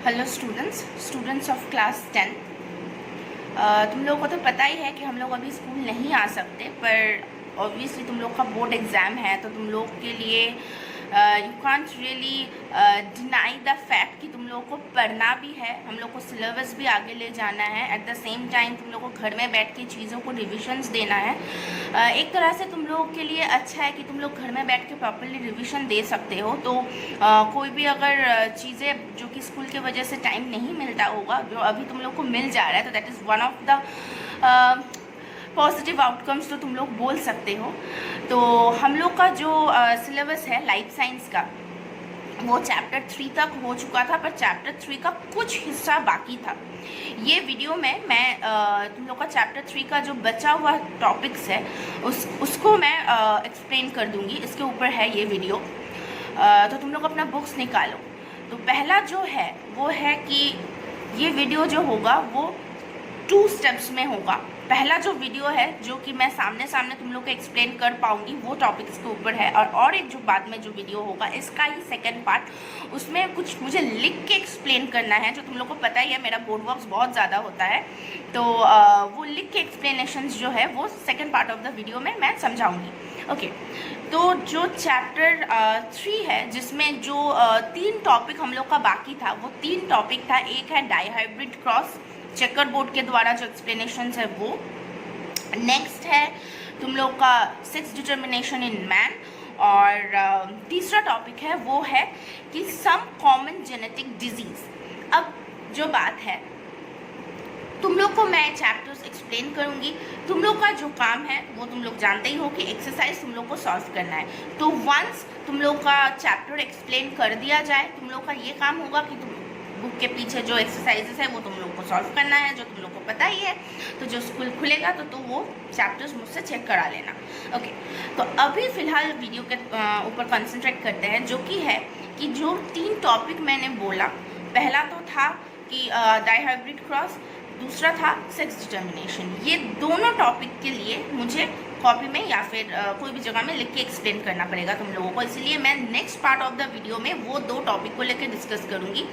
Hello students of class 10। तुम लोगों को तो पता ही है कि हम लोग अभी स्कूल नहीं आ सकते, पर ऑब्वियसली तुम लोग का बोर्ड एग्ज़ाम है तो तुम लोग के लिए you can't really deny the fact कि तुम लोगों को पढ़ना भी है, हम लोग को सिलेबस भी आगे ले जाना है। एट द सेम टाइम तुम लोग को घर में बैठ के चीज़ों को रिविजन्स देना है। एक तरह से तुम लोगों के लिए अच्छा है कि तुम लोग घर में बैठ के प्रॉपरली रिविजन दे सकते हो। तो कोई भी अगर चीज़ें जो कि स्कूल की वजह से टाइम नहीं मिलता होगा, जो अभी तुम लोग को मिल जा रहा है, तो that is one of the positive outcomes तो तुम लोग बोल सकते हो। तो हम लोग का जो सिलेबस है लाइफ साइंस का, वो चैप्टर 3 तक हो चुका था, पर चैप्टर 3 का कुछ हिस्सा बाकी था। ये वीडियो में मैं तुम लोग का चैप्टर 3 का जो बचा हुआ टॉपिक्स है उसको मैं एक्सप्लेन कर दूंगी। इसके ऊपर है ये वीडियो। तो तुम लोग अपना बुक्स निकालो। तो पहला जो है वो है कि ये वीडियो जो होगा वो 2 स्टेप्स में होगा। पहला जो वीडियो है जो कि मैं सामने सामने तुम लोग को एक्सप्लेन कर पाऊंगी वो टॉपिक्स के ऊपर है, और एक जो बाद में जो वीडियो होगा इसका ही सेकंड पार्ट, उसमें कुछ मुझे लिख के एक्सप्लेन करना है। जो तुम लोग को पता ही है मेरा बोर्ड वर्क्स बहुत ज़्यादा होता है, तो वो लिख के एक्सप्लेनेशंस जो है वो second part of the video में मैं समझाऊंगी। ओके, तो जो चैप्टर 3 है जिसमें जो 3 टॉपिक हम लोग का बाकी था, वो 3 टॉपिक था। एक है डाइहाइब्रिड क्रॉस, चेकर बोर्ड के द्वारा जो एक्सप्लेनेशन है वो। नेक्स्ट है तुम लोग का सेक्स डिटर्मिनेशन इन मैन, और तीसरा टॉपिक है वो है कि सम कॉमन जेनेटिक डिजीज। अब जो बात है, तुम लोग को मैं चैप्टर्स एक्सप्लेन करूंगी। तुम लोग का जो काम है वो तुम लोग जानते ही हो कि एक्सरसाइज तुम लोग को सॉल्व करना है। तो वंस तुम लोग का चैप्टर एक्सप्लेन कर दिया जाए, तुम लोग का ये काम होगा कि तुम बुक के पीछे जो एक्सरसाइजेस है वो तुम लोग को सॉल्व करना है, जो तुम लोग को पता ही है। तो जो स्कूल खुलेगा तो वो चैप्टर्स मुझसे चेक करा लेना। ओके, तो अभी फ़िलहाल वीडियो के ऊपर कंसंट्रेट करते हैं, जो कि है कि जो 3 टॉपिक मैंने बोला, पहला तो था कि डाइहाइब्रिड क्रॉस, दूसरा था सेक्स डिटर्मिनेशन। ये दोनों टॉपिक के लिए मुझे कॉपी में या फिर कोई भी जगह में लिख के एक्सप्लेन करना पड़ेगा तुम लोगों को, इसलिए मैं next part of the video में वो 2 टॉपिक को लेकर डिस्कस करूंगी।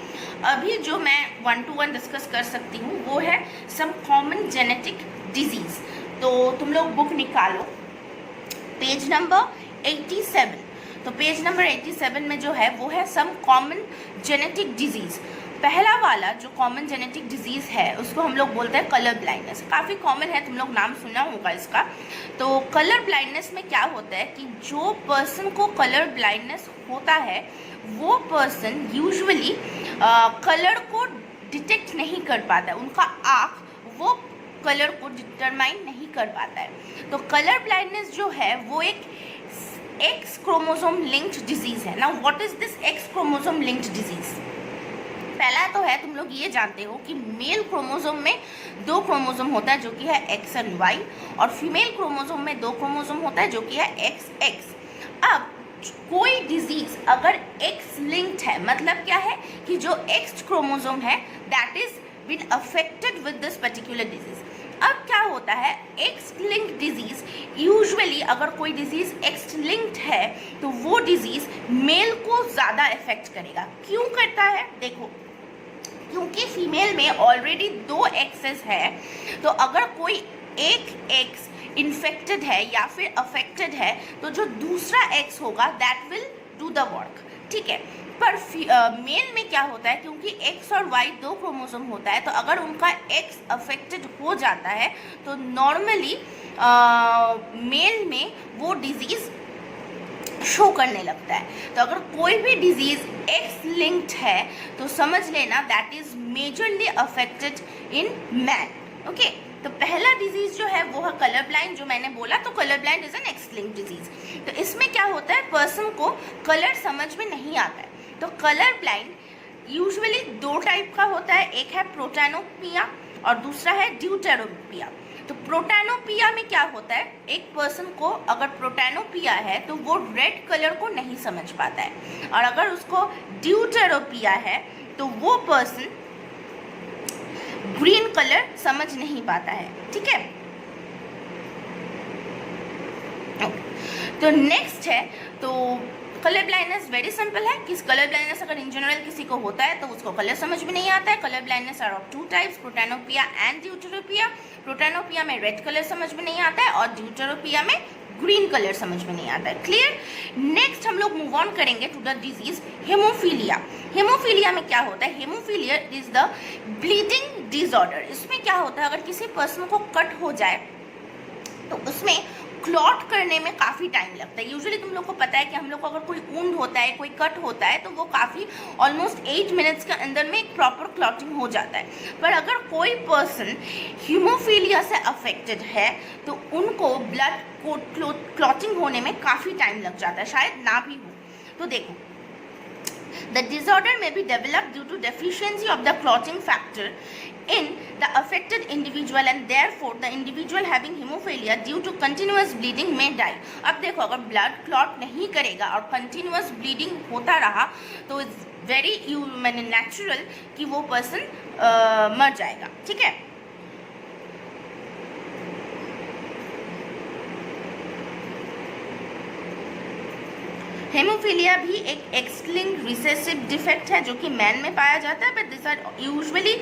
अभी जो मैं 1 to 1 डिस्कस कर सकती हूँ वो है सम कॉमन जेनेटिक डिजीज। तो तुम लोग बुक निकालो, पेज नंबर 87। तो पेज नंबर 87 में जो है वो है सम कॉमन जेनेटिक डिजीज। पहला वाला जो कॉमन जेनेटिक डिजीज़ है उसको हम लोग बोलते हैं कलर ब्लाइंडनेस। काफ़ी कॉमन है, तुम लोग नाम सुना होगा इसका। तो कलर ब्लाइंडनेस में क्या होता है कि जो पर्सन को कलर ब्लाइंडनेस होता है वो पर्सन यूजुअली कलर को डिटेक्ट नहीं कर पाता है, उनका आँख वो कलर को डिटरमाइन नहीं कर पाता है। तो कलर ब्लाइंडनेस जो है वो एक एक्स क्रोमोसोम लिंक्ड डिजीज़ है। Now what is this x chromosome linked disease? पहला तो है, तुम लोग ये जानते हो कि मेल क्रोमोसोम में 2 क्रोमोसोम होता है जो कि है एक्स एंड वाई, और फीमेल क्रोमोसोम में 2 क्रोमोसोम होता है जो कि है एक्स एक्स। अब कोई डिजीज अगर एक्स लिंक्ड है, मतलब क्या है कि जो एक्स क्रोमोसोम है that is been affected with this particular disease. अब क्या होता है, एक्स लिंक्ड डिजीज यूजुअली अगर कोई डिजीज एक्स लिंक्ड है तो वो डिजीज मेल को ज़्यादा इफेक्ट करेगा। क्यों करता है? देखो, क्योंकि फीमेल में ऑलरेडी 2 एक्सेस है, तो अगर कोई एक एक्स इन्फेक्टेड है या फिर अफेक्टेड है तो जो दूसरा एक्स होगा that will do the work, ठीक है। पर मेल में क्या होता है, क्योंकि एक्स और वाई 2 क्रोमोसोम होता है, तो अगर उनका एक्स अफेक्टेड हो जाता है तो नॉर्मली मेल में वो डिजीज़ शो करने लगता है। तो अगर कोई भी डिजीज़ एक्स लिंक्ड है तो समझ लेना that is majorly affected in man. Okay, तो पहला डिजीज़ जो है वो है कलर ब्लाइंड, जो मैंने बोला। तो colour blind is an x linked disease. तो इसमें क्या होता है, पर्सन को कलर समझ में नहीं आता है। तो कलर ब्लाइंड यूजुअली 2 टाइप का होता है, एक है प्रोटैनोपिया और दूसरा है ड्यूटेरोपिया। तो प्रोटैनोपिया में क्या होता है, एक पर्सन को अगर प्रोटैनोपिया है तो वो रेड कलर को नहीं समझ पाता है, और अगर उसको ड्यूटेरोपिया है तो वो पर्सन ग्रीन कलर समझ नहीं पाता है, ठीक है। तो नेक्स्ट है, तो कलर ब्लाइंडनेस वेरी सिंपल है कि कलर ब्लाइंडनेस अगर इन जनरल किसी को होता है तो उसको कलर समझ में नहीं आता है. Colour blindness are of two types, protanopia and deuteranopia. Protanopia में रेड कलर समझ में नहीं आता है और ड्यूटेरोपिया में ग्रीन कलर समझ में नहीं आता है. क्लियर. नेक्स्ट हम लोग मूव ऑन करेंगे to the disease haemophilia. Haemophilia में क्या होता है? Haemophilia is the bleeding disorder. इसमें क्या होता है, अगर किसी पर्सन को कट हो जाए तो उसमें क्लॉट करने में काफ़ी टाइम लगता है. यूजुअली तुम लोग को पता है कि हम लोग को अगर कोई वुंड होता है, कोई कट होता है, तो वो काफ़ी ऑलमोस्ट 8 मिनट्स के अंदर में एक प्रॉपर क्लॉटिंग हो जाता है. पर अगर कोई पर्सन हीमोफीलिया से अफेक्टेड है तो उनको ब्लड क्लॉटिंग होने में काफ़ी टाइम लग जाता है, शायद ना भी हो. तो देखो, the disorder may be developed due to deficiency of the clotting factor in the affected individual and therefore the individual having hemophilia due to continuous bleeding may die. अब देखो, अगर ब्लड क्लॉट नहीं करेगा और कंटिन्यूअस ब्लीडिंग होता रहा तो it's very मैंने नेचुरल कि वो पर्सन मर जाएगा. ठीक है. हेमोफीलिया भी एक एक्स-लिंक्ड रिसेसिव डिफेक्ट है जो कि मैन में पाया जाता है, but this are usually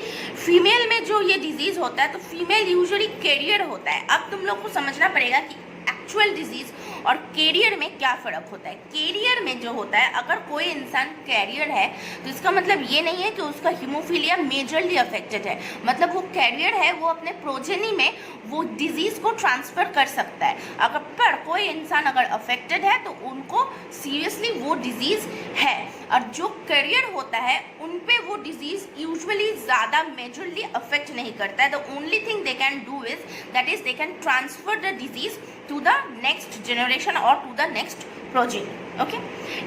female में जो ये डिजीज होता है तो फीमेल यूजुअली कैरियर होता है. अब तुम लोग को समझना पड़ेगा कि एक्चुअल डिजीज और कैरियर में क्या फ़र्क होता है. कैरियर में जो होता है, अगर कोई इंसान कैरियर है तो इसका मतलब ये नहीं है कि उसका हीमोफीलिया मेजरली अफेक्टेड है. मतलब वो कैरियर है, वो अपने प्रोजेनी में वो डिजीज़ को ट्रांसफ़र कर सकता है. अगर पर कोई इंसान अगर अफेक्टेड है तो उनको सीरियसली वो डिजीज़ है, और जो कैरियर होता है उन पे वो डिजीज़ यूजुअली ज़्यादा मेजरली अफेक्ट नहीं करता है. The only thing they can do is that is they can transfer the disease to the next generation or to the next progeny. Okay.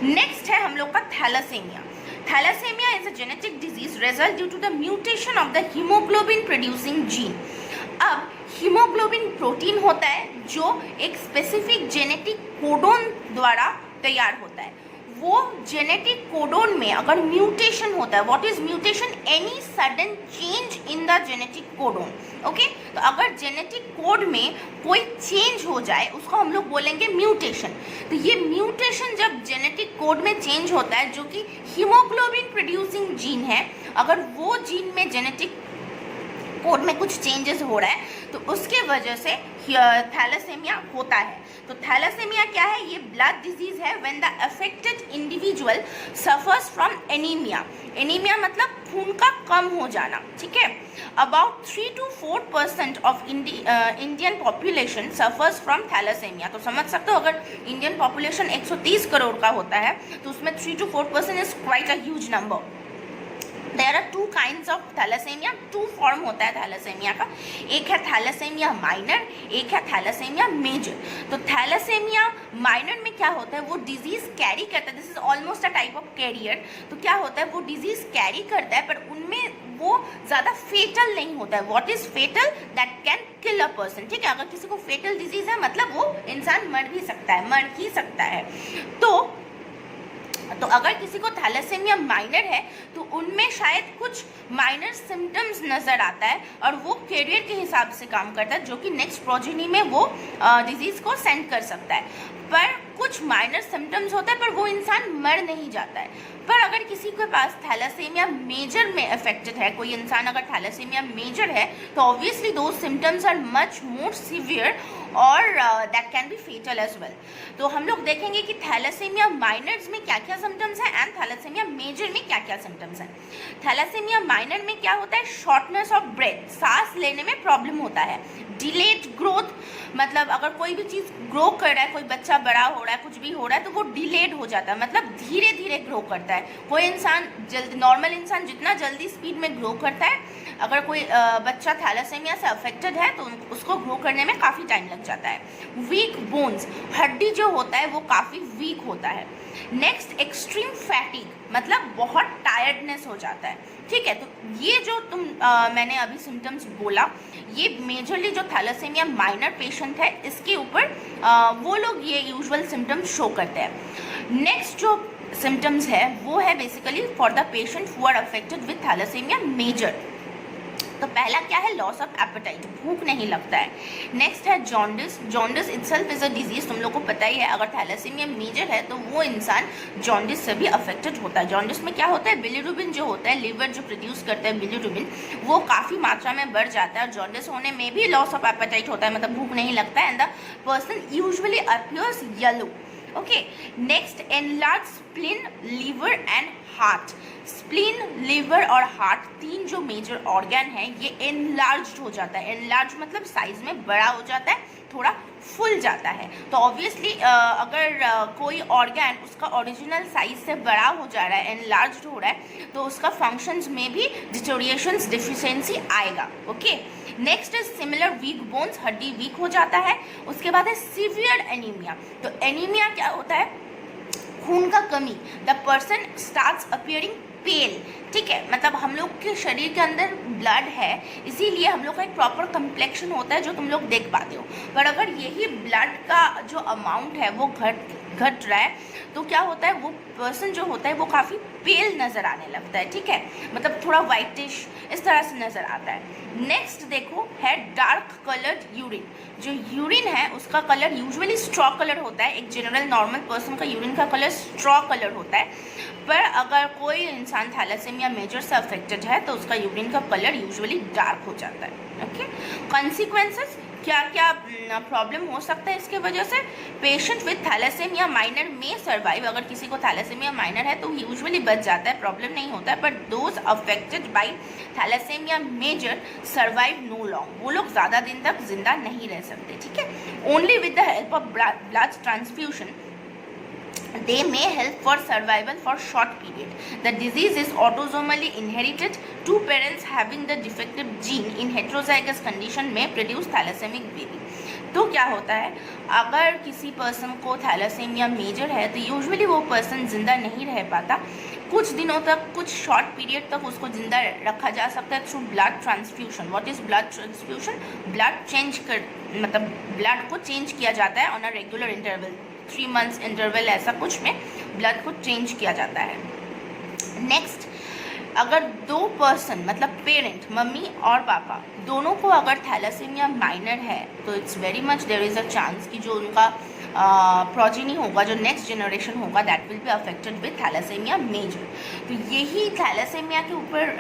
Next है हम लोग का thalassemia. Thalassemia is a genetic disease result due to the mutation of the haemoglobin producing gene. अब haemoglobin protein होता है जो एक specific genetic codon द्वारा तैयार होता है. वो जेनेटिक कोडोन में अगर म्यूटेशन होता है, what is mutation? Any sudden change in the genetic codon. Okay. तो अगर जेनेटिक कोड में कोई चेंज हो जाए उसको हम लोग बोलेंगे म्यूटेशन. तो ये म्यूटेशन जब जेनेटिक कोड में चेंज होता है, जो कि हीमोग्लोबिन प्रोड्यूसिंग जीन है, अगर वो जीन में जेनेटिक कोड में कुछ चेंजेस हो रहा है तो उसके वजह से थैलासेमिया होता है. तो थैलासेमिया क्या है? ये ब्लड डिजीज है when the affected individual suffers from anaemia. Anaemia मतलब खून का कम हो जाना. ठीक है. About 3 to 4% of Indian population suffers from thalassemia. तो समझ सकते हो, अगर इंडियन पॉपुलेशन 130 करोड़ का होता है तो उसमें 3 to 4% is quite a huge number. There are 2 kinds of thalassemia. 2 form होता है थैलासेमिया का. एक है थैलासेमिया माइनर, एक है थैलासेमिया मेजर. तो थैलासेमिया माइनर में क्या होता है? वो डिजीज कैरी करता है. This is almost a type of carrier. तो क्या होता है? वो डिजीज कैरी करता है पर उनमें वो ज़्यादा फेटल नहीं होता है. What is fatal? That can kill a person. ठीक है. अगर किसी को फेटल डिजीज है मतलब वो इंसान मर भी सकता है, मर ही सकता है. तो अगर किसी को थैलासेमिया माइनर है तो उनमें शायद कुछ माइनर सिम्टम्स नज़र आता है और वो कैरियर के हिसाब से काम करता है, जो कि नेक्स्ट प्रोजेनी में वो डिजीज़ को सेंड कर सकता है. पर कुछ माइनर सिम्टम्स होता है पर वो इंसान मर नहीं जाता है. पर अगर किसी के पास थैलासेमिया मेजर में अफेक्टेड है, कोई इंसान अगर थैलासेमिया मेजर है तो ऑब्वियसली दो symptoms are much more severe और that can be fatal as well. तो हम लोग देखेंगे कि थैलासेमिया माइनर्स में क्या क्या सिम्टम्स हैं एंड थैलासेमिया मेजर में क्या क्या सिम्टम्स हैं. थैलासेमिया माइनर में क्या होता है? शॉर्टनेस ऑफ ब्रेथ, सांस लेने में प्रॉब्लम होता है. डिलेड ग्रोथ, मतलब अगर कोई भी चीज़ ग्रो कर रहा है, कोई बच्चा बड़ा हो रहा है, कुछ भी हो रहा है तो वो डिलेड हो जाता है, मतलब धीरे धीरे ग्रो करता है. कोई इंसान जल्दी, नॉर्मल इंसान जितना जल्दी स्पीड में ग्रो करता है, अगर कोई बच्चा थैलासेमिया से अफेक्टेड है तो उसको ग्रो करने में काफ़ी टाइम लग जाता है. वीक बोन्स, हड्डी जो होता है वो काफ़ी वीक होता है. नेक्स्ट, एक्सट्रीम फैटिग, मतलब बहुत टायर्डनेस हो जाता है. ठीक है. तो ये जो मैंने अभी सिम्टम्स बोला, ये मेजरली जो थैलासेमिया माइनर पेशेंट है इसके ऊपर वो लोग ये यूजुअल सिम्टम्स शो करते हैं. नेक्स्ट जो सिम्टम्स है वो है basically for the patient who are affected with thalassemia major. तो पहला क्या है, लॉस ऑफ एपेटाइट, भूख नहीं लगता है। नेक्स्ट है jaundice. Jaundice itself is a disease, तुम लोग को पता ही है, अगर थैलेसीमिया मेजर है तो वो इंसान जॉन्डिस से भी अफेक्टेड होता है। जॉन्डिस में क्या होता है, बिलीरुबिन जो होता है, लिवर जो प्रोड्यूस करता है बिलीरुबिन, वो काफ़ी मात्रा में बढ़ जाता है, और जॉन्डिस होने में भी लॉस ऑफ एपेटाइट होता है, मतलब भूख नहीं लगता है, and the person usually appears yellow. Okay, next enlarge spleen, liver and heart. Spleen, liver और हार्ट, तीन जो मेजर ऑर्गन है, ये एनलार्ज हो जाता है। एनलार्ज मतलब साइज में बड़ा हो जाता है, थोड़ा फुल जाता है। तो ऑब्वियसली अगर कोई ऑर्गन उसका ओरिजिनल साइज से बड़ा हो जा रहा है, एनलार्ज हो रहा है, तो उसका फंक्शंस में भी डिटोरिएशंस, डिफिशियंसी आएगा। Okay, next is similar weak bones, हड्डी वीक हो जाता है। उसके बाद है सीवियर एनीमिया। तो एनीमिया क्या होता है, खून का कमी, द पर्सन स्टार्ट्स अपीयरिंग पेल। ठीक है, मतलब हम लोग के शरीर के अंदर ब्लड है, इसीलिए हम लोग का एक प्रॉपर कम्प्लेक्शन होता है जो तुम लोग देख पाते हो। पर अगर यही ब्लड का जो अमाउंट है वो घट रहा है, तो क्या होता है, वो पर्सन जो होता है वो काफ़ी पेल नज़र आने लगता है। ठीक है, मतलब थोड़ा वाइटिश इस तरह से नज़र आता है। नेक्स्ट देखो है डार्क कलर्ड यूरिन। जो यूरिन है उसका कलर यूजुअली स्ट्रॉ कलर होता है। एक जनरल नॉर्मल पर्सन का यूरिन का कलर स्ट्रॉ कलर होता है, पर अगर कोई इंसान थैलेसीमिया मेजर से अफेक्टेड है तो उसका यूरिन का कलर यूजुअली डार्क हो जाता है। ओके, कॉन्सिक्वेंसेस, क्या क्या प्रॉब्लम हो सकता है इसके वजह से। पेशेंट विथ थैलेसीमिया माइनर में सर्वाइव, अगर किसी को थैलेसीमिया माइनर है तो यूजुअली बच जाता है, प्रॉब्लम नहीं होता है। But those affected by thalassaemia major survive no long, वो लोग ज़्यादा दिन तक जिंदा नहीं रह सकते। ठीक है, only with the help of blood transfusion they may help for survival for short period. The disease is autosomally inherited. Two parents having the defective gene in heterozygous condition may produce thalassaemic baby. तो क्या होता है, अगर किसी person को thalassaemia major है तो usually वो पर्सन जिंदा नहीं रह पाता, कुछ दिनों तक, कुछ शॉर्ट पीरियड तक उसको जिंदा रखा जा सकता है through blood transfusion. What is blood transfusion, blood change कर, मतलब ब्लड को चेंज किया जाता है on a regular interval, 3 months interval ऐसा कुछ में ब्लड को चेंज किया जाता है। नेक्स्ट, अगर दो पर्सन मतलब पेरेंट, मम्मी और पापा, दोनों को अगर थैलेसीमिया माइनर है तो it's very much there is a chance कि जो उनका प्रोजेनी होगा, जो नेक्स्ट जनरेशन होगा, that will be affected with thalassaemia major. तो यही थैलेसीमिया के ऊपर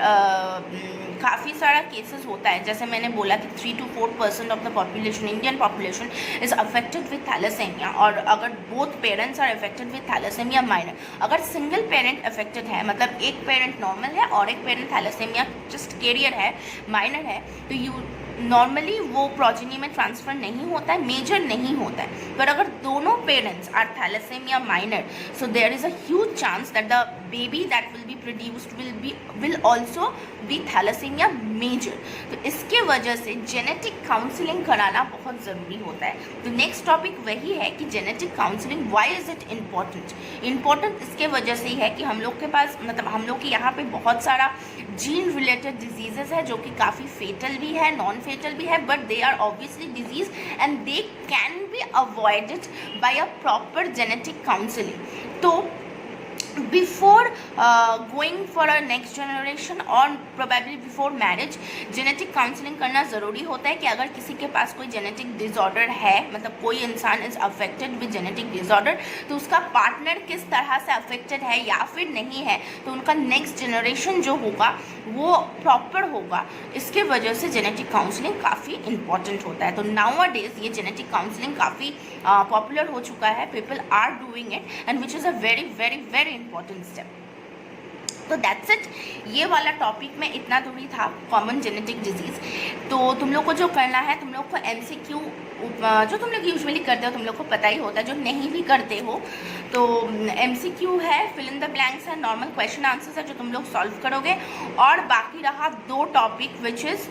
काफ़ी सारा केसेस होता है। जैसे मैंने बोला कि 3 to 4% of the population, Indian population is affected with thalassemia. और अगर both parents are affected with thalassemia minor, अगर सिंगल पेरेंट अफेक्टेड है, मतलब एक पेरेंट नॉर्मल है और एक पेरेंट थैलेसीमिया जस्ट कैरियर है, माइनर है, तो नॉर्मली वो प्रोजेनी में ट्रांसफ़र नहीं होता है, मेजर नहीं होता है। पर अगर दोनों parents are thalassemia minor, so there is a huge chance that the baby that will be produced will also be thalassemia major. तो इसके वजह से जेनेटिक काउंसलिंग कराना बहुत ज़रूरी होता है। तो नेक्स्ट टॉपिक वही है कि genetic counselling, why is it important इसके वजह से ही है कि हम लोग के पास, मतलब हम लोग के यहाँ पे बहुत सारा जीन रिलेटेड डिजीजेस है जो कि काफ़ी फेटल भी है, नॉन फेटल भी है, but they are obviously disease and they can be avoided by a proper genetic counselling. तो before going for a next generation or probably before marriage, genetic counselling करना ज़रूरी होता है कि अगर किसी के पास कोई जेनेटिक डिसऑर्डर है, मतलब कोई इंसान is affected with genetic disorder, तो उसका पार्टनर किस तरह से अफेक्टेड है या फिर नहीं है, तो उनका नेक्स्ट जनरेशन जो होगा वो प्रॉपर होगा। इसके वजह से जेनेटिक काउंसलिंग काफ़ी इंपॉर्टेंट होता है। तो नाउ अ डेज ये जेनेटिक काउंसलिंग काफ़ी पॉपुलर हो चुका है, people are doing it, and which is a very very very important step. तो दैट्स इट, ये वाला टॉपिक में इतना दूर ही था, कॉमन जेनेटिक डिजीज़। तो तुम लोग को जो करना है, तुम लोग को MCQ जो तुम लोग यूजुअली करते हो, तुम लोग को पता ही होता है, जो नहीं भी करते हो तो MCQ है, फिल इन द ब्लैंक्स है, नॉर्मल क्वेश्चन आंसर्स है जो तुम लोग सॉल्व करोगे। और बाकी रहा 2 टॉपिक विच इज़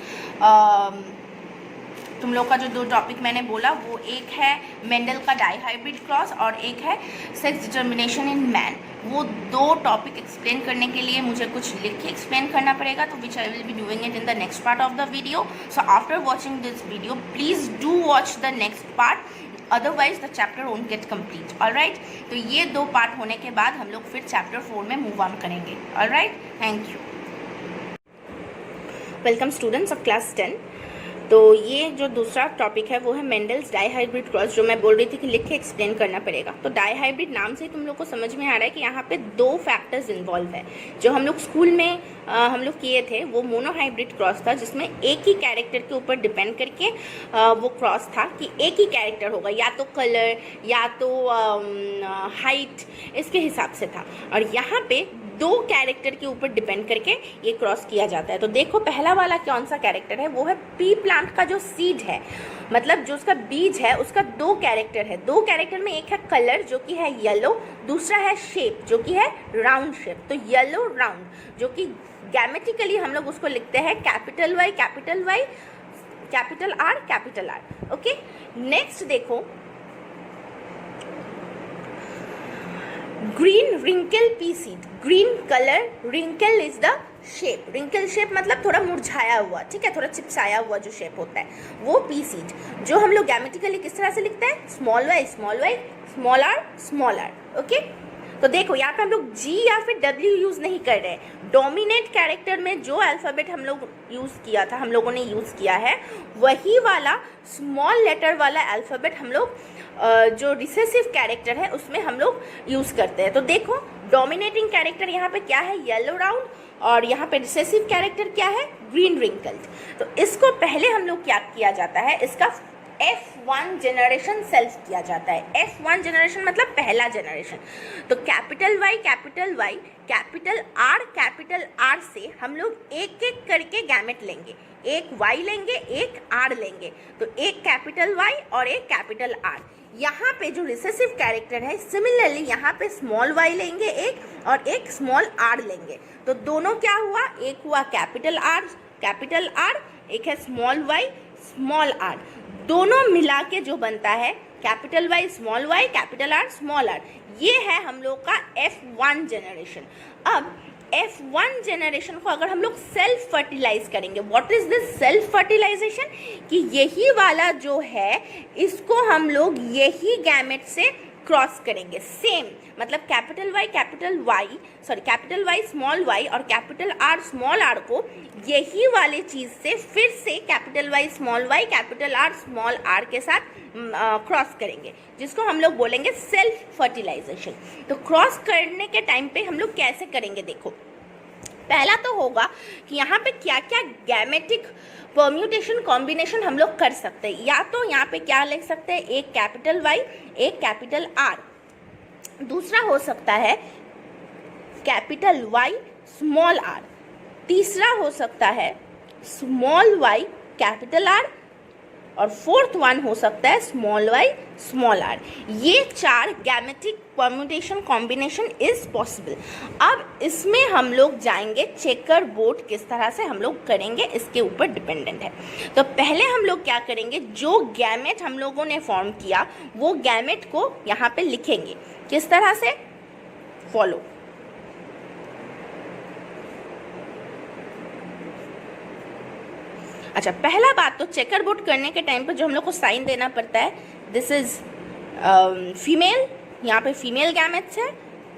तुम लोग का जो 2 टॉपिक मैंने बोला, वो एक है मेंडल का डाईहाइब्रिड क्रॉस और एक है सेक्स डिटर्मिनेशन इन मैन। वो 2 टॉपिक एक्सप्लेन करने के लिए मुझे कुछ लिख के एक्सप्लेन करना पड़ेगा, तो which I will be doing it in the next part of the video. So after watching this video please do watch the next part, otherwise the chapter won't get complete. Alright, तो ये 2 part होने के बाद हम लोग फिर chapter 4 में move on करेंगे। Alright, thank you. Welcome students of class 10। तो ये जो दूसरा टॉपिक है वो है मेंडल्स डाईहाइब्रिड क्रॉस, जो मैं बोल रही थी कि लिख के एक्सप्लेन करना पड़ेगा। तो डाईहाइब्रिड नाम से तुम लोग को समझ में आ रहा है कि यहाँ पे दो फैक्टर्स इन्वॉल्व है। जो हम लोग स्कूल में हम लोग किए थे वो मोनोहाइब्रिड क्रॉस था, जिसमें एक ही कैरेक्टर के ऊपर डिपेंड करके वो क्रॉस था कि एक ही कैरेक्टर होगा, या तो कलर या तो हाइट, इसके हिसाब से था। और यहाँ पे दो कैरेक्टर के ऊपर डिपेंड करके ये क्रॉस किया जाता है। तो देखो पहला वाला कौन सा कैरेक्टर है, वो है पी प्लांट का जो सीड है, मतलब जो उसका बीज है, उसका दो कैरेक्टर है। दो कैरेक्टर में एक है कलर जो कि है येलो, दूसरा है शेप जो कि है राउंड शेप। तो येलो राउंड जो कि गैमेटिकली हम लोग उसको लिखते हैं capital Y capital Y capital R. Okay, next देखो green wrinkle pea seed. Green colour, wrinkle is the shape. Wrinkle shape मतलब थोड़ा मुरझाया हुआ, ठीक है, थोड़ा चिपसाया हुआ जो शेप होता है वो पी सीड, जो हम लोग गैमेटिकली किस तरह से लिखते हैं, small Y small R. Okay, तो देखो यहाँ पे हम लोग जी या फिर डब्ल्यू यूज नहीं कर रहे हैं। डोमिनेट कैरेक्टर में जो अल्फ़ाबेट हम लोगों ने यूज किया है वही वाला स्मॉल लेटर वाला अल्फ़ाबेट हम लोग जो रिसेसिव कैरेक्टर है उसमें हम लोग यूज करते हैं। तो देखो डोमिनेटिंग कैरेक्टर यहाँ पे क्या है, येलो राउंड, और यहाँ पे रिसेसिव कैरेक्टर क्या है, ग्रीन रिंकल्ड। तो इसको पहले हम लोग क्या किया जाता है, इसका F1 जनरेशन सेल्फ किया जाता है। F1 जनरेशन मतलब पहला जनरेशन। तो कैपिटल वाई कैपिटल आर से हम लोग एक एक करके गैमेट लेंगे, एक वाई लेंगे एक आर लेंगे। तो एक कैपिटल वाई और एक कैपिटल आर। यहाँ पे जो रिसेसिव कैरेक्टर है सिमिलरली यहाँ पे स्मॉल वाई लेंगे एक और एक स्मॉल आर लेंगे। तो दोनों क्या हुआ, एक हुआ कैपिटल आर, एक है स्मॉल वाई स्मॉल आर। दोनों मिला के जो बनता है capital Y capital R small R, ये है हम लोग का F1 जनरेशन। अब F1 जनरेशन को अगर हम लोग सेल्फ फर्टिलाइज करेंगे, what is this self fertilisation, कि यही वाला जो है इसको हम लोग यही गैमेट से क्रॉस करेंगे सेम, मतलब कैपिटल वाई स्मॉल वाई और कैपिटल आर स्मॉल आर को यही वाले चीज से फिर से capital Y capital R small R के साथ क्रॉस करेंगे, जिसको हम लोग बोलेंगे सेल्फ फर्टिलाइजेशन। तो क्रॉस करने के टाइम पे हम लोग कैसे करेंगे, देखो पहला तो होगा कि यहाँ पे क्या क्या गैमेटिक परम्यूटेशन कॉम्बिनेशन हम लोग कर सकते हैं। या तो यहाँ पे क्या लिख सकते हैं, एक कैपिटल वाई एक कैपिटल आर, दूसरा हो सकता है कैपिटल वाई स्मॉल आर, तीसरा हो सकता है स्मॉल वाई कैपिटल आर, और फोर्थ वन हो सकता है स्मॉल वाई स्मॉल आर। ये चार gametic permutation combination is possible. अब इसमें हम लोग जाएंगे चेकर बोर्ड किस तरह से हम लोग करेंगे, इसके ऊपर डिपेंडेंट है। तो पहले हम लोग क्या करेंगे, जो गैमेट हम लोगों ने फॉर्म किया वो गैमेट को यहाँ पे लिखेंगे, किस तरह से, फॉलो। अच्छा, पहला बात तो चेकर बोर्ड करने के टाइम पर जो हम लोग को साइन देना पड़ता है, दिस इज फीमेल, यहाँ पे फीमेल गैमेट्स है,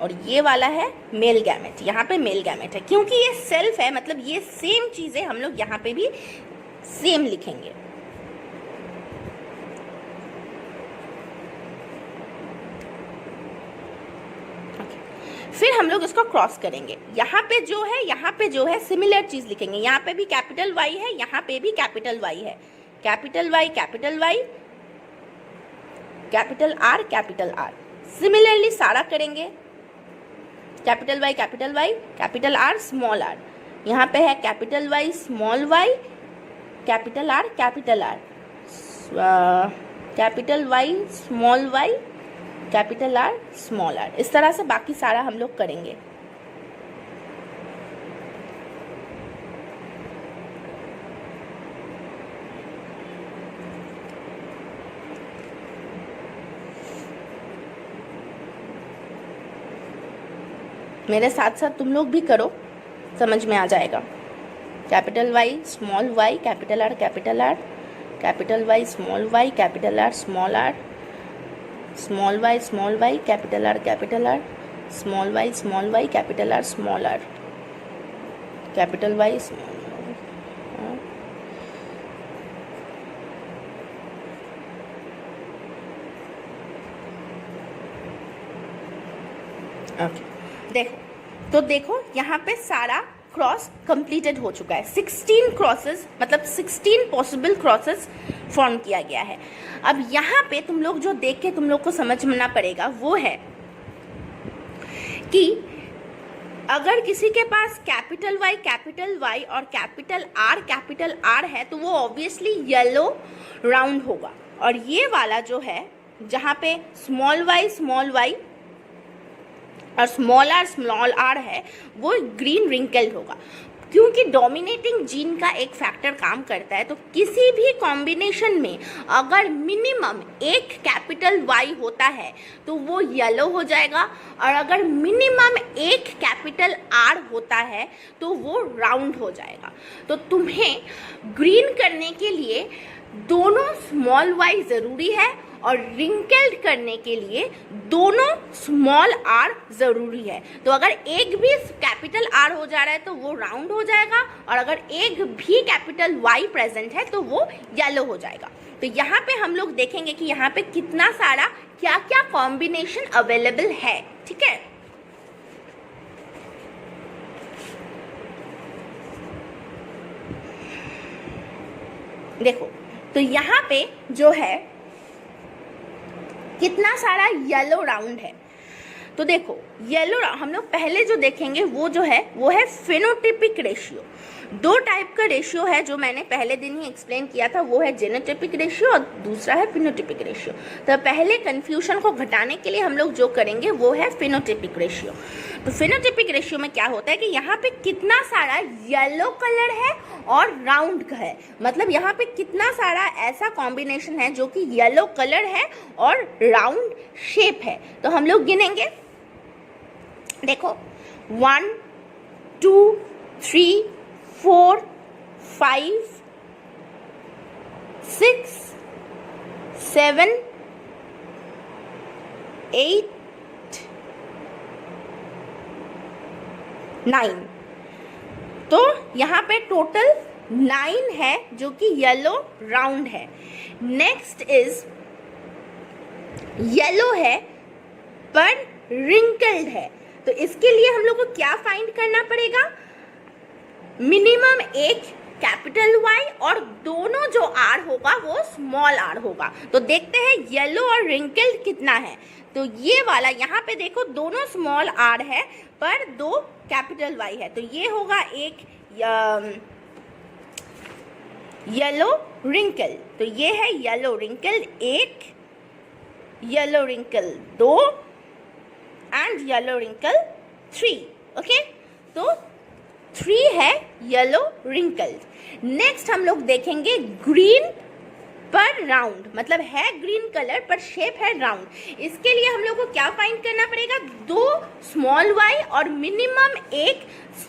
और ये वाला है मेल गैमेट, यहाँ पे मेल गैमेट है। क्योंकि ये सेल्फ है मतलब ये सेम चीज़ें हम लोग यहाँ पे भी सेम लिखेंगे। फिर हम लोग इसको क्रॉस करेंगे, यहाँ पे जो है सिमिलर चीज लिखेंगे। यहाँ पे भी कैपिटल वाई है, यहाँ पे भी कैपिटल वाई है, capital Y capital R. Similarly सारा करेंगे, capital Y capital R small R. यहाँ पे है capital Y small Y capital R capital Y small Y capital R small R. इस तरह से बाकी सारा हम लोग करेंगे। मेरे साथ साथ तुम लोग भी करो, समझ में आ जाएगा। Capital Y small Y capital R capital Y small Y capital R small R, small Y capital R small Y capital R small R, capital Y okay देखो, तो देखो यहाँ पे सारा क्रॉस कंप्लीटेड हो चुका है। 16 क्रॉसेस मतलब 16 पॉसिबल क्रॉसेस फॉर्म किया गया है। अब यहाँ पे तुम लोग जो देख के तुम लोग को समझना पड़ेगा वो है कि अगर किसी के पास कैपिटल वाई और कैपिटल आर है तो वो ऑब्वियसली येलो राउंड होगा, और ये वाला जो है जहाँ पे स्मॉल वाई और स्मॉल आर है वो ग्रीन रिंकल्ड होगा। क्योंकि डोमिनेटिंग जीन का एक फैक्टर काम करता है, तो किसी भी कॉम्बिनेशन में अगर मिनिमम एक कैपिटल वाई होता है तो वो येलो हो जाएगा, और अगर मिनिमम एक कैपिटल आर होता है तो वो राउंड हो जाएगा। तो तुम्हें ग्रीन करने के लिए दोनों स्मॉल वाई ज़रूरी है और रिंकल्ड करने के लिए दोनों स्मॉल आर ज़रूरी है। तो अगर एक भी कैपिटल आर हो जा रहा है तो वो राउंड हो जाएगा, और अगर एक भी कैपिटल वाई प्रेजेंट है तो वो येलो हो जाएगा। तो यहाँ पे हम लोग देखेंगे कि यहाँ पे कितना सारा क्या क्या कॉम्बिनेशन अवेलेबल है, ठीक है। देखो तो यहाँ पे जो है कितना सारा येलो राउंड है। तो देखो येलो हम लोग पहले जो देखेंगे वो जो है वो है फिनोटिपिक रेशियो। दो टाइप का रेशियो है जो मैंने पहले दिन ही एक्सप्लेन किया था, वो है जेनोटिपिक रेशियो और दूसरा है फिनोटिपिक रेशियो। तो पहले कंफ्यूजन को घटाने के लिए हम लोग जो करेंगे वो है फिनोटिपिक रेशियो। तो फिनोटिपिक रेशियो में क्या होता है कि यहाँ पे कितना सारा येलो कलर है और राउंड का है, मतलब यहाँ पे कितना सारा ऐसा कॉम्बिनेशन है जो कि येलो कलर है और राउंड शेप है। तो हम लोग गिनेंगे, देखो 1 2 3 4 5 6 7 8 9। तो यहाँ पे टोटल 9 है जो कि येलो राउंड है। नेक्स्ट इज येलो है पर रिंकल्ड है। तो इसके लिए हम लोग को क्या फाइंड करना पड़ेगा, मिनिमम एक कैपिटल वाई और दोनों जो आर होगा वो स्मॉल आर होगा। तो देखते हैं येलो और रिंकल्ड कितना है। तो ये वाला यहाँ पे देखो दोनों स्मॉल आर है पर दो कैपिटल वाई है, तो ये होगा एक येलो रिंकल। तो ये है yellow wrinkle 1, yellow wrinkle 2 and yellow wrinkle 3। Okay, तो 3 है येलो रिंकल्ड। नेक्स्ट हम लोग देखेंगे ग्रीन पर राउंड, मतलब है ग्रीन कलर पर शेप है राउंड। इसके लिए हम लोग को क्या फाइंड करना पड़ेगा, 2 स्मॉल वाई और मिनिमम एक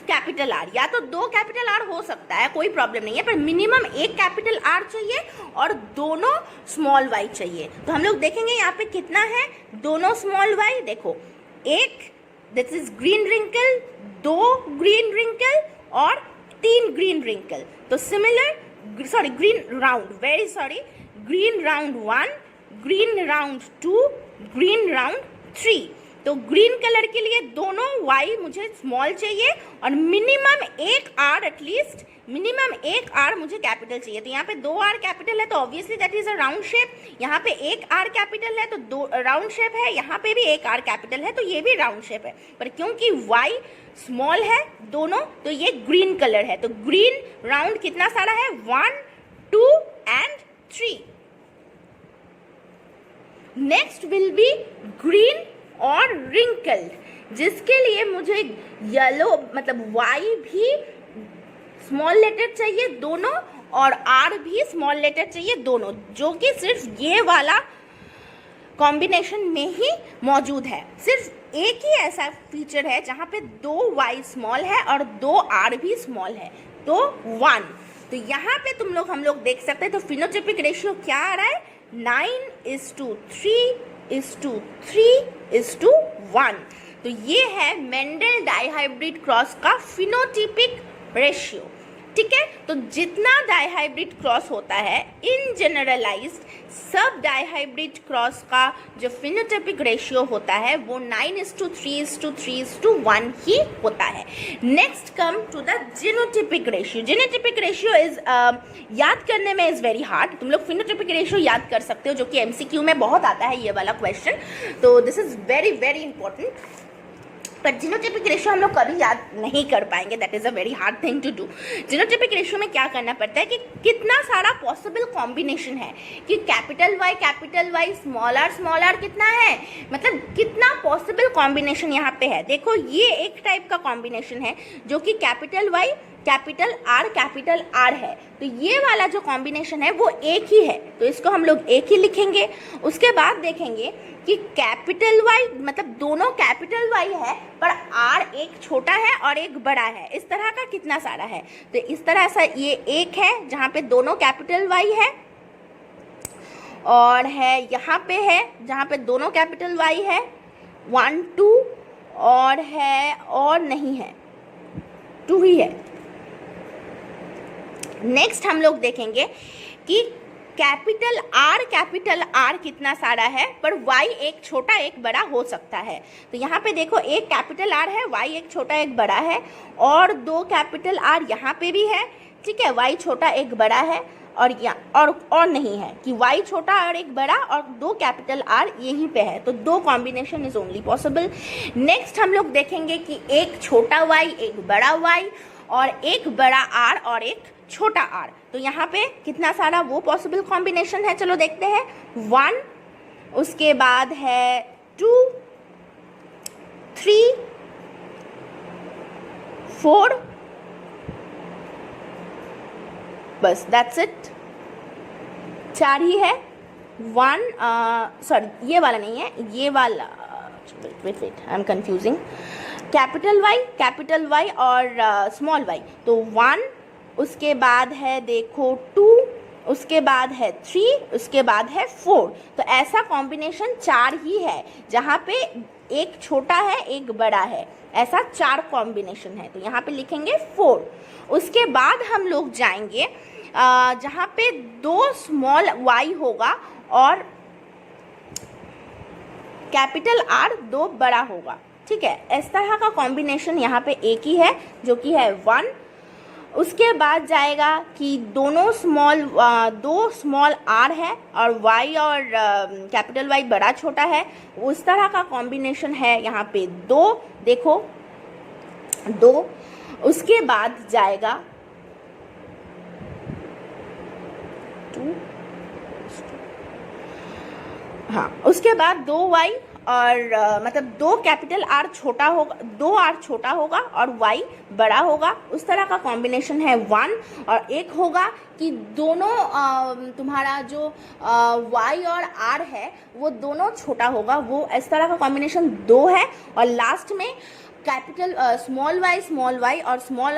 कैपिटल आर, या तो 2 कैपिटल आर हो सकता है कोई प्रॉब्लम नहीं है, पर मिनिमम एक कैपिटल आर चाहिए और दोनों स्मॉल वाई चाहिए। तो हम लोग देखेंगे यहाँ पे कितना है, दोनों स्मॉल वाई देखो, एक this is green wrinkle, 2 green wrinkle और 3 ग्रीन रिंकल। तो similar green round, very sorry, green round 1, green round 2, green round 3। तो ग्रीन कलर के लिए दोनों वाई मुझे स्मॉल चाहिए और मिनिमम एक आर, एटलीस्ट मिनिमम एक आर मुझे कैपिटल चाहिए। तो यहाँ पे 2 आर कैपिटल है तो obviously that is a round shape. यहाँ पे एक आर कैपिटल है तो 2 राउंड शेप है, यहाँ पे भी एक आर कैपिटल है तो ये भी राउंड शेप है। पर क्योंकि वाई स्मॉल है दोनों तो ये ग्रीन कलर है। तो ग्रीन राउंड कितना सारा है, 1 2 and 3। Next will be green और रिंकल्ड, जिसके लिए मुझे येलो मतलब वाई भी स्मॉल लेटर चाहिए दोनों और आर भी स्मॉल लेटर चाहिए दोनों, जो कि सिर्फ ये वाला कॉम्बिनेशन में ही मौजूद है। सिर्फ एक ही ऐसा फीचर है जहाँ पे 2 वाई स्मॉल है और 2 आर भी स्मॉल है, तो 1। तो यहाँ पे हम लोग देख सकते हैं। तो फिनोटाइपिक रेशियो क्या आ रहा है, 9:3:3:1। तो ये है मेंडल डाइहाइब्रिड क्रॉस का फिनोटाइपिक रेशियो। ठीक है। तो जितना डाइहाइब्रिड क्रॉस होता है इन जनरलाइज्ड सब डाइहाइब्रिड क्रॉस का जो फिनोटाइपिक रेशियो होता है वो 9:3:3:1 ही होता है। Next come to the genotypic ratio. Genotypic ratio is याद करने में इज़ वेरी हार्ड। तुम लोग फिनोटाइपिक रेशियो याद कर सकते हो, जो कि MCQ में बहुत आता है ये वाला क्वेश्चन, तो this is very very important. पर जीनोटाइपिक रेशियो हम लोग कभी याद नहीं कर पाएंगे, that is a very hard thing to do. Genotypic ratio में क्या करना पड़ता है कि कितना सारा पॉसिबल कॉम्बिनेशन है, कि कैपिटल वाई स्मॉल आर कितना है, मतलब कितना पॉसिबल कॉम्बिनेशन यहाँ पे है। देखो ये एक टाइप का कॉम्बिनेशन है जो कि कैपिटल वाई कैपिटल आर है, तो ये वाला जो कॉम्बिनेशन है वो एक ही है, तो इसको हम लोग एक ही लिखेंगे। उसके बाद देखेंगे कि कैपिटल वाई मतलब दोनों कैपिटल वाई है पर आर एक छोटा है और एक बड़ा है, इस तरह का कितना सारा है। तो इस तरह से ये एक है जहाँ पे दोनों कैपिटल वाई है, और है यहाँ पे है जहाँ पे दोनों कैपिटल वाई है 1 2, और है और नहीं है 2 ही है। नेक्स्ट हम लोग देखेंगे कि कैपिटल आर कितना सारा है पर वाई एक छोटा एक बड़ा हो सकता है। तो यहाँ पे देखो एक कैपिटल आर है, वाई एक छोटा एक बड़ा है, और 2 कैपिटल आर यहाँ पे भी है, ठीक है, वाई छोटा एक बड़ा है, और यहाँ और नहीं है कि वाई छोटा और एक बड़ा और 2 कैपिटल आर यहीं पे है, तो 2 combination is only possible. Next हम लोग देखेंगे कि एक छोटा वाई एक बड़ा वाई और एक बड़ा आर और एक छोटा आर, तो यहाँ पे कितना सारा वो पॉसिबल कॉम्बिनेशन है, चलो देखते हैं। 1, उसके बाद है 2 3 4, बस दैट्स इट, 4 ही है। 1 सॉरी ये वाला नहीं है, ये वाला wait I am confusing, capital Y और स्मॉल वाई, तो 1, उसके बाद है देखो 2, उसके बाद है 3, उसके बाद है 4, तो ऐसा कॉम्बिनेशन 4 ही है जहाँ पे एक छोटा है एक बड़ा है, ऐसा 4 कॉम्बिनेशन है, तो यहाँ पे लिखेंगे 4। उसके बाद हम लोग जाएंगे जहाँ पे 2 स्मॉल वाई होगा और कैपिटल आर 2 बड़ा होगा, ठीक है, इस तरह का कॉम्बिनेशन यहाँ पे एक ही है जो कि है 1। उसके बाद जाएगा कि 2 स्मॉल आर है और वाई और कैपिटल वाई बड़ा छोटा है, उस तरह का कॉम्बिनेशन है यहाँ पे 2, देखो 2। उसके बाद जाएगा 2, हाँ, उसके बाद 2 वाई और मतलब 2 कैपिटल आर छोटा होगा, 2 आर छोटा होगा और वाई बड़ा होगा, उस तरह का कॉम्बिनेशन है 1। और एक होगा कि दोनों तुम्हारा जो वाई और आर है वो दोनों छोटा होगा, वो इस तरह का कॉम्बिनेशन 2 है। और लास्ट में कैपिटल स्मॉल वाई और स्मॉल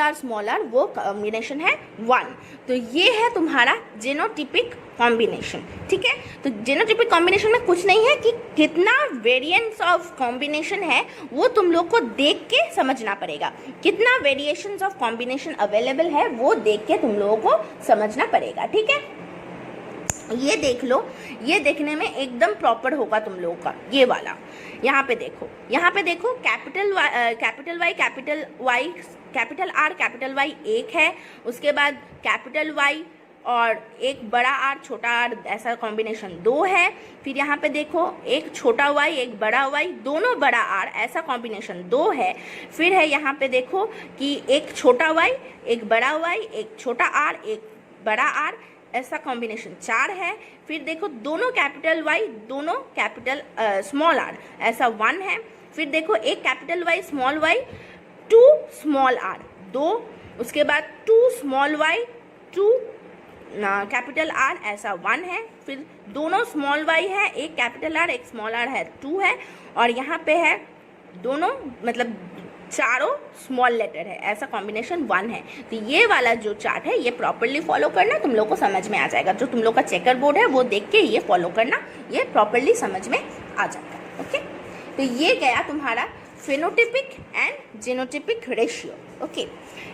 आर वो कॉम्बिनेशन है 1। तो ये है तुम्हारा जीनोटाइपिक कॉम्बिनेशन, ठीक है। तो जीनोटाइपिक कॉम्बिनेशन में कुछ नहीं है कि कितना वेरिएंट्स ऑफ कॉम्बिनेशन है वो तुम लोग को देख के समझना पड़ेगा, कितना वेरिएशंस ऑफ कॉम्बिनेशन अवेलेबल है वो देख के तुम लोगों को समझना पड़ेगा, ठीक है। ये देख लो, ये देखने में एकदम प्रॉपर होगा तुम लोगों का ये वाला। यहाँ पे देखो capital Y capital R capital Y एक है, उसके बाद कैपिटल वाई और एक बड़ा आर छोटा आर, ऐसा कॉम्बिनेशन 2 है। फिर यहाँ पे देखो एक छोटा वाई एक बड़ा वाई दोनों बड़ा आर, ऐसा कॉम्बिनेशन 2 है। फिर है यहाँ पे देखो कि एक छोटा वाई एक बड़ा वाई एक छोटा आर एक बड़ा आर, ऐसा कॉम्बिनेशन 4 है। फिर देखो दोनों कैपिटल वाई दोनों कैपिटल स्मॉल आर, ऐसा 1 है। फिर देखो एक कैपिटल वाई 2 स्मॉल आर 2, उसके बाद 2 स्मॉल वाई 2 कैपिटल आर, ऐसा 1 है। फिर दोनों स्मॉल वाई है, एक कैपिटल आर एक स्मॉल आर है 2 है, और यहाँ पे है दोनों मतलब चारों स्मॉल लेटर है, ऐसा कॉम्बिनेशन 1 है। तो ये वाला जो चार्ट है ये प्रॉपरली फॉलो करना, तुम लोग को समझ में आ जाएगा। जो तुम लोग का चेकर बोर्ड है वो देख के ये फॉलो करना, ये प्रॉपरली समझ में आ जाएगा, ओके। तो ये गया तुम्हारा phenotypic and genotypic ratio. Okay,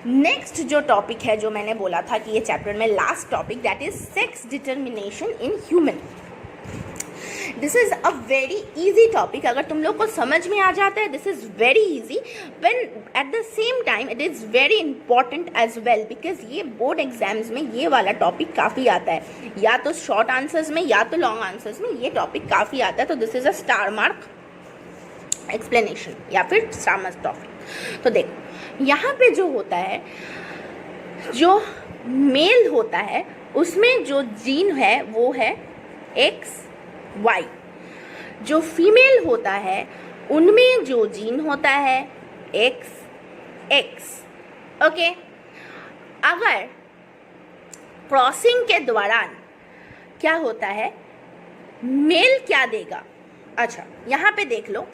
next जो टॉपिक है जो मैंने बोला था कि ये चैप्टर में last topic, that is sex determination in human. This is a very easy topic, अगर तुम लोग को समझ में आ जाता है this is very easy, but at the same time it is very important as well, because ये बोर्ड एग्जाम्स में ये वाला टॉपिक काफ़ी आता है, या तो शॉर्ट आंसर्स में या तो लॉन्ग आंसर्स में ये टॉपिक काफ़ी आता है। तो this is a star mark explanation या फिर स्टार मार्क टॉपिक। तो देखो यहाँ पे जो होता है, जो मेल होता है उसमें जो जीन है वो है एक्स वाई, जो फीमेल होता है उनमें जो जीन होता है एक्स एक्स। ओके, अगर क्रॉसिंग के दौरान क्या होता है, मेल क्या देगा, अच्छा यहाँ पे देख लो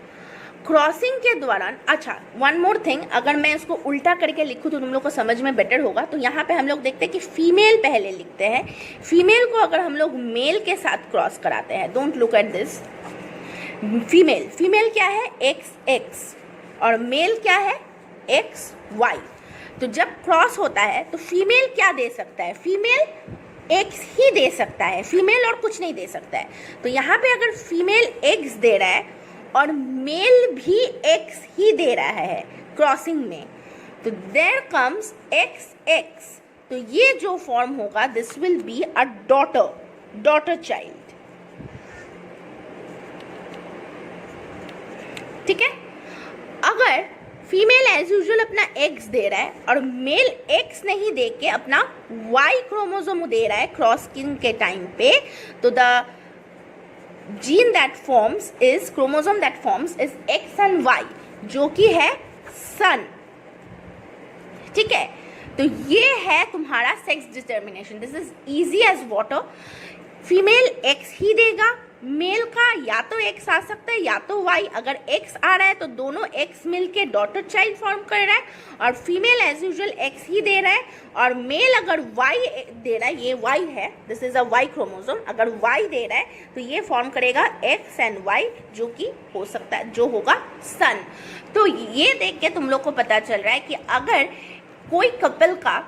क्रॉसिंग के दौरान। अच्छा, वन मोर थिंग, अगर मैं इसको उल्टा करके लिखूँ तो तुम लोग को समझ में बेटर होगा। तो यहाँ पे हम लोग देखते हैं कि फीमेल पहले लिखते हैं, फीमेल को अगर हम लोग मेल के साथ क्रॉस कराते हैं, don't look at this, female, female क्या है एक्स एक्स और मेल क्या है एक्स वाई। तो जब क्रॉस होता है तो फीमेल क्या दे सकता है, फीमेल एक्स ही दे सकता है, फीमेल और कुछ नहीं दे सकता है। तो यहाँ पे अगर फीमेल एक्स दे रहा है और मेल भी एक्स ही दे रहा है क्रॉसिंग में, तो देयर कम्स एक्स एक्स, तो ये जो फॉर्म होगा this will be a daughter child. ठीक है, अगर फीमेल एज यूजुअल अपना एक्स दे रहा है और मेल एक्स नहीं दे के अपना वाई क्रोमोसोम दे रहा है क्रॉसिंग के टाइम पे, तो the gene that forms is, chromosome that forms is X and Y, जो कि है सन। ठीक है, तो ये है तुम्हारा sex determination. This is easy as water. Female X ही देगा, मेल का या तो एक्स आ सकता है या तो वाई। अगर एक्स आ रहा है तो दोनों एक्स मिलके डॉटर चाइल्ड फॉर्म कर रहा है, और फीमेल एज यूजुअल एक्स ही दे रहा है, और मेल अगर वाई दे रहा है, ये वाई है, this is a Y chromosome, अगर वाई दे रहा है तो ये फॉर्म करेगा एक्स एंड वाई, जो कि हो सकता है जो होगा सन। तो ये देख के तुम लोग को पता चल रहा है कि अगर कोई कपल का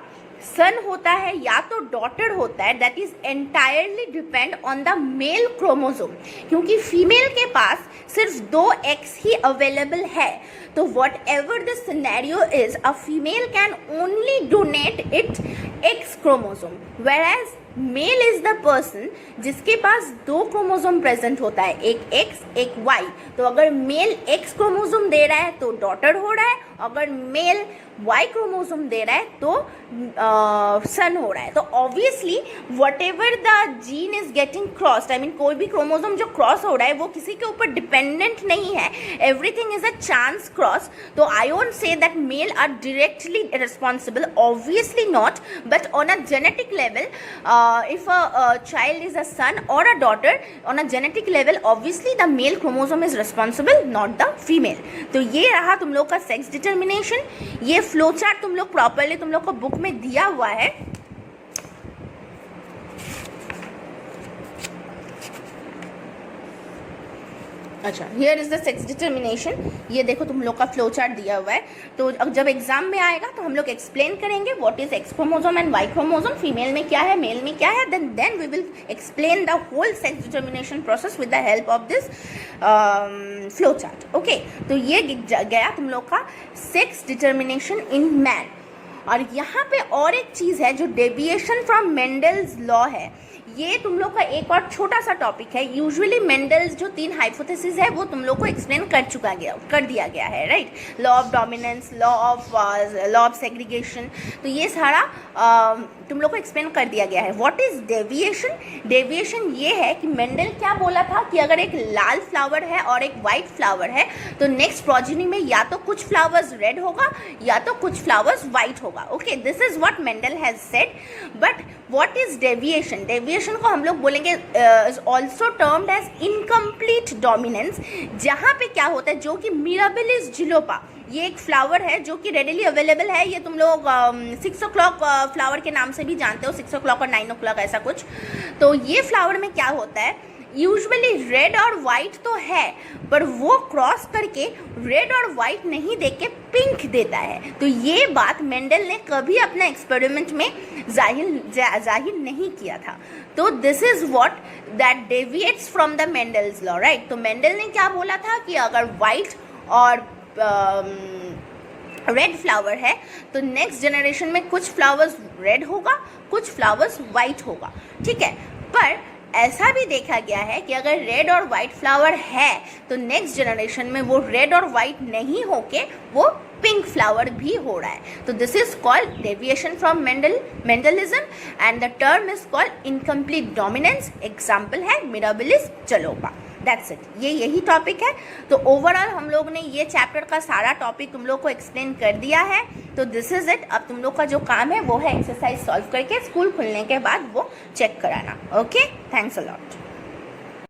सन होता है या तो डॉटर होता है, that is entirely depend on the male chromosome, क्योंकि फीमेल के पास सिर्फ 2 एक्स ही अवेलेबल है। तो whatever the scenario is, a female can only donate it X chromosome, whereas male is the person जिसके पास 2 क्रोमोसोम प्रेजेंट होता है, एक एक्स एक वाई। तो अगर मेल एक्स क्रोमोसोम दे रहा है तो डॉटर हो रहा है, अगर मेल वाई क्रोमोसोम दे रहा है तो सन हो रहा है। तो obviously what ever the gene is getting crossed, I mean कोई भी क्रोमोसोम जो क्रॉस हो रहा है वो किसी के ऊपर डिपेंडेंट नहीं है, everything is a chance cross. तो I won't say that male are directly responsible, obviously not, but on a genetic level, if a child is a son or a daughter, on a genetic level obviously the male chromosome is responsible, not the female. तो ये रहा तुम लोग का sex determination. ये flow chart तुम लोग properly तुम लोग को बुक में दिया हुआ है। अच्छा, here is the sex determination, ये देखो तुम लोग का फ्लो चार्ट दिया हुआ है। तो अब जब एग्जाम में आएगा तो हम लोग एक्सप्लेन करेंगे what is X chromosome and Y chromosome, female में क्या है मेल में क्या है, then we will explain the whole sex determination process with the help of this flow chart. Okay, तो ये गया तुम लोग का सेक्स डिटर्मिनेशन इन मैन। और यहाँ पे और एक चीज़ है जो डेविएशन फ्रॉम मेंडल्स लॉ है, ये तुम लोग का एक और छोटा सा टॉपिक है। यूजुअली मेंडल्स जो 3 हाइपोथेसिस है वो तुम लोग को एक्सप्लेन कर दिया गया है, right. Law of dominance, law of segregation, तो ये सारा तुम लोग को एक्सप्लेन कर दिया गया है। What is deviation? डेविएशन ये है कि मेंडल क्या बोला था कि अगर एक लाल फ्लावर है और एक वाइट फ्लावर है तो नेक्स्ट प्रोजेनी में या तो कुछ फ्लावर्स रेड होगा या तो कुछ फ्लावर्स वाइट होगा। Okay, this is what Mendel has said. But what is deviation? Deviation को हम लोग बोलेंगे is also termed as incomplete dominance, जहाँ पे क्या होता है, जो कि मिराबिलिस जिलोपा, ये एक फ्लावर है जो कि रेडिली अवेलेबल है। ये तुम लोग 6 o'clock फ्लावर के नाम से भी जानते हो, 6 o'clock और 9 o'clock ऐसा कुछ। तो ये फ्लावर में क्या होता है, यूजुअली रेड और वाइट तो है, पर वो क्रॉस करके रेड और वाइट नहीं दे के पिंक देता है। तो ये बात मेंडल ने कभी अपने एक्सपेरिमेंट में जाहिर नहीं किया था। तो this is what that deviates from the Mendel's law, right. तो मेंडल ने क्या बोला था कि अगर वाइट और रेड फ्लावर है तो नेक्स्ट जनरेशन में कुछ फ्लावर्स रेड होगा, कुछ फ्लावर्स वाइट होगा, ठीक है। पर ऐसा भी देखा गया है कि अगर रेड और वाइट फ्लावर है तो नेक्स्ट जनरेशन में वो रेड और वाइट नहीं होके वो पिंक फ्लावर भी हो रहा है। तो this is called deviation from Mendelism and the term is called incomplete dominance. Example है मिराबिलिस जलोबा। दैट्स इट, ये यही टॉपिक है। तो ओवरऑल हम लोग ने ये चैप्टर का सारा टॉपिक तुम लोग को एक्सप्लेन कर दिया है। तो दिस इज इट। अब तुम लोग का जो काम है वो है एक्सरसाइज सॉल्व करके स्कूल खुलने के बाद वो चेक कराना। Okay, thanks a lot.